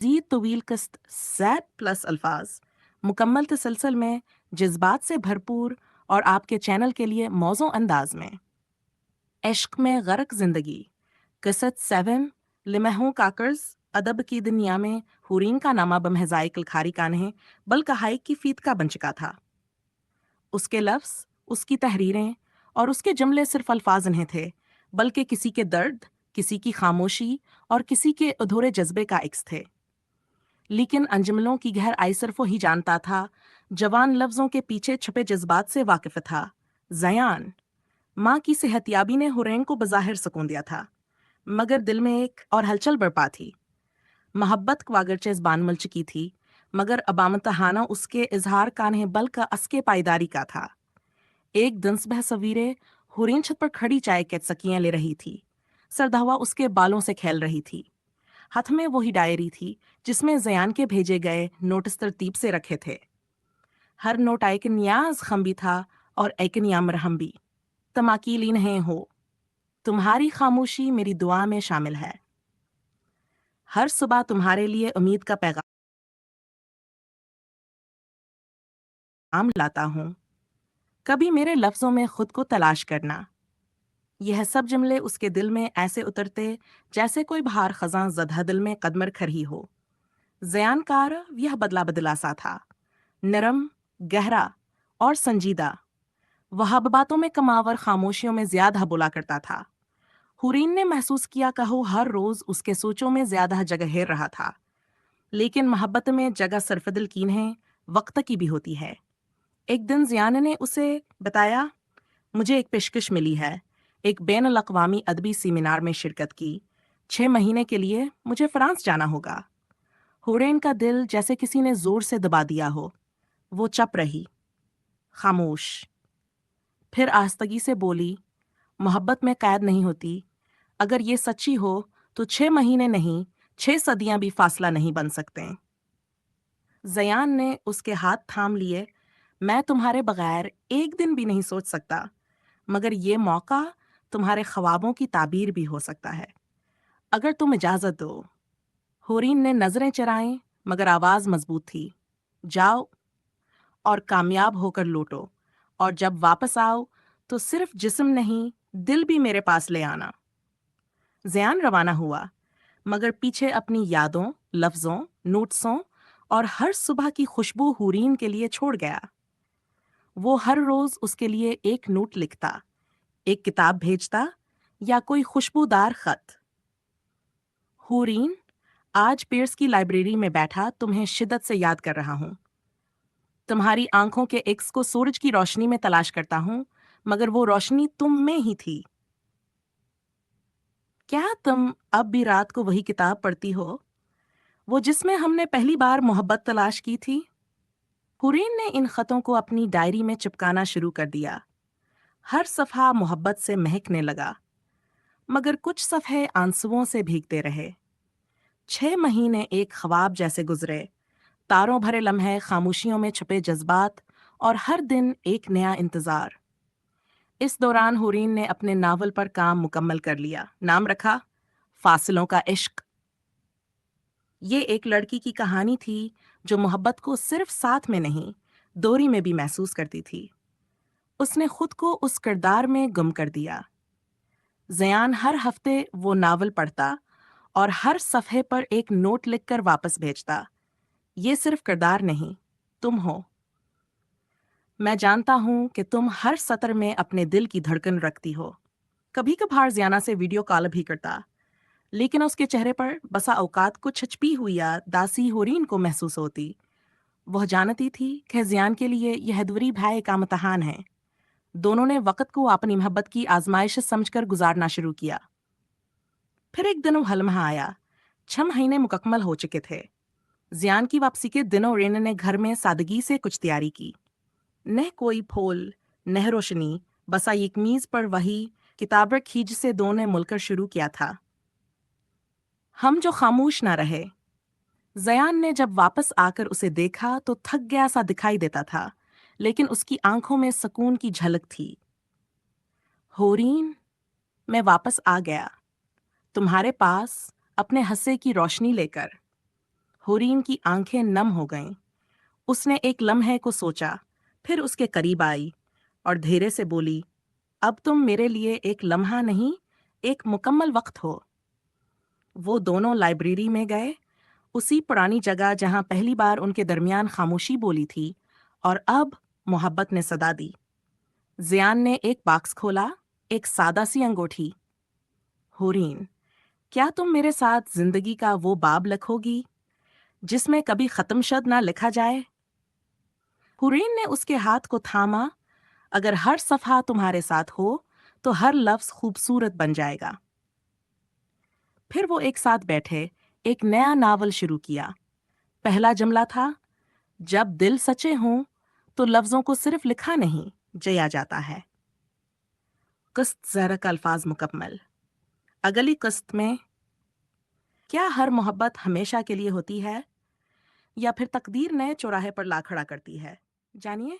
मज़ीद तवील किस्त ज़ैड प्लस अल्फाज मुकम्मल तसलसल में जज्बात से भरपूर और आपके चैनल के लिए मौज़ू अंदाज में इश्क में गर्क ज़िंदगी किसत 7 लिमहों काकर्स अदब की दुनिया में हुरीन का नामा बमहजाइकल खारी का नहीं बल कहाई की फीत का बन चुका था। उसके लफ्ज़, उसकी तहरीरें और उसके जुमले सिर्फ अल्फाज नहीं थे, बल्कि किसी के दर्द, किसी की खामोशी और किसी के अधूरे जज्बे का इक्स थे। लेकिन अंजमलों की गहराई सिर्फ वही जानता था, जवान लफ्जों के पीछे छुपे जज्बात से वाकिफ था। जयान माँ की सेहतियाबी ने हुरैन को बज़ाहिर सुकून दिया था, मगर दिल में एक और हलचल बरपा थी। मोहब्बत वागरचे ज़बान मिल चुकी थी, मगर अबामतहाना उसके इजहार का नहीं बल्कि अस्के पायदारी का था। एक दिन सुबह सवेरे हुरैन छत पर खड़ी चाय के सकियां ले रही थी। सर्द हवा उसके बालों से खेल रही थी। हाथ में वही डायरी थी जिसमें जयान के भेजे गए नोटिस तरतीब से रखे थे। हर नोट एक नियाज खम भी था और एक नियामरहम भी। तमाकीली नहीं हो, तुम्हारी खामोशी मेरी दुआ में शामिल है। हर सुबह तुम्हारे लिए उम्मीद का पैगाम लाता हूँ, कभी मेरे लफ्जों में खुद को तलाश करना। यह सब जुमले उसके दिल में ऐसे उतरते जैसे कोई बाहर खजां जदह दिल में कदमर खरी हो। जयान कार यह बदला बदला सा था, नरम, गहरा और संजीदा। वह अब बातों में कमावर, खामोशियों में ज्यादा बोला करता था। हुरीन ने महसूस किया कहो हर रोज उसके सोचों में ज्यादा जगह हेर रहा था। लेकिन मोहब्बत में जगह सरफदिल कीन है, वक्त की भी होती है। एक दिन जियान ने उसे बताया, मुझे एक पेशकश मिली है, एक बैन अल-अक़वामी अदबी सेमिनार में शिरकत की। 6 महीने के लिए मुझे फ्रांस जाना होगा। हुरैन का दिल जैसे किसी ने जोर से दबा दिया हो। वो चुप रही, खामोश। फिर आस्तगी से बोली, मोहब्बत में कैद नहीं होती। अगर ये सच्ची हो तो 6 महीने नहीं, 6 सदियां भी फासला नहीं बन सकते। जयान ने उसके हाथ थाम लिए। मैं तुम्हारे बगैर एक दिन भी नहीं सोच सकता, मगर ये मौका तुम्हारे ख्वाबों की ताबीर भी हो सकता है, अगर तुम इजाजत दो। होरीन ने नजरें चराईं, मगर आवाज मजबूत थी। जाओ और कामयाब होकर लौटो, और जब वापस आओ तो सिर्फ जिस्म नहीं, दिल भी मेरे पास ले आना। ज़यान रवाना हुआ, मगर पीछे अपनी यादों, लफ्जों, नोट्सों और हर सुबह की खुशबू हुरीन के लिए छोड़ गया। वो हर रोज उसके लिए एक नोट लिखता, एक किताब भेजता या कोई खुशबूदार खत। हुरीन, आज पियर्स की लाइब्रेरी में बैठा तुम्हें शिद्दत से याद कर रहा हूँ। तुम्हारी आंखों के एक्स को सूरज की रोशनी में तलाश करता हूँ, मगर वो रोशनी तुम में ही थी। क्या तुम अब भी रात को वही किताब पढ़ती हो, वो जिसमें हमने पहली बार मोहब्बत तलाश की थी? हुरैन ने इन खतों को अपनी डायरी में चिपकाना शुरू कर दिया। हर सफ़ा मोहब्बत से महकने लगा, मगर कुछ सफ़े आंसुओं से भीगते रहे। 6 महीने एक ख्वाब जैसे गुजरे, तारों भरे लम्हे, खामोशियों में छुपे जज्बात और हर दिन एक नया इंतजार। इस दौरान हुरैन ने अपने नावल पर काम मुकम्मल कर लिया। नाम रखा, फासिलों का इश्क। ये एक लड़की की कहानी थी जो मोहब्बत को सिर्फ साथ में नहीं, दूरी में भी महसूस करती थी। उसने खुद को उस किरदार में गुम कर दिया। ज़यान हर हफ्ते वो नावल पढ़ता और हर सफ़े पर एक नोट लिखकर वापस भेजता। ये सिर्फ किरदार नहीं, तुम हो। मैं जानता हूँ कि तुम हर सत्र में अपने दिल की धड़कन रखती हो। कभी कभार ज़याना से वीडियो कॉल भी करता, लेकिन उसके चेहरे पर बसा औकात कुछ छिपी हुई या दासी हुरीन को महसूस होती। वह जानती थी कि ज़यान के लिए यह दूरी भय का इम्तिहान है। दोनों ने वक़्त को अपनी मोहब्बत की आजमाइश समझकर गुजारना शुरू किया। फिर एक दिन वो हलमा आया। 6 महीने मुकम्मल हो चुके थे। ज़यान की वापसी के दिनों रेन ने घर में सादगी से कुछ तैयारी की। न कोई फूल, न रोशनी, बसा एक मीज़ पर वही किताब रखी जिसे दोनों ने मिलकर शुरू किया था। हम जो खामोश ना रहे। ज़यान ने जब वापस आकर उसे देखा तो थक गया सा दिखाई देता था, लेकिन उसकी आंखों में सुकून की झलक थी। होरीन, मैं वापस आ गया, तुम्हारे पास, अपने हंसे की रोशनी लेकर। ہورین کی آنکھیں نم ہو گئیں۔ اس نے ایک لمحے کو سوچا، پھر اس کے قریب آئی اور دھیرے سے بولی، اب تم میرے لیے ایک لمحہ نہیں، ایک مکمل وقت ہو۔ وہ دونوں لائبریری میں گئے، اسی پرانی جگہ جہاں پہلی بار ان کے درمیان خاموشی بولی تھی، اور اب محبت نے صدا دی۔ زیان نے ایک باکس کھولا، ایک سادہ سی انگوٹھی۔ ہورین، کیا تم میرے ساتھ زندگی کا وہ باب لکھو گی جس میں کبھی ختم شد نہ لکھا جائے؟ ہورین نے اس کے ہاتھ کو تھاما۔ اگر ہر صفحہ تمہارے ساتھ ہو تو ہر لفظ خوبصورت بن جائے گا۔ پھر وہ ایک ساتھ بیٹھے، ایک نیا ناول شروع کیا۔ پہلا جملہ تھا، جب دل سچے ہوں تو لفظوں کو صرف لکھا نہیں، جیا جاتا ہے۔ قسط زہرا کا الفاظ مکمل۔ اگلی قسط میں کیا ہر محبت ہمیشہ کے لیے ہوتی ہے، یا پھر تقدیر نئے چوراہے پر لا کھڑا کرتی ہے؟ جانیے۔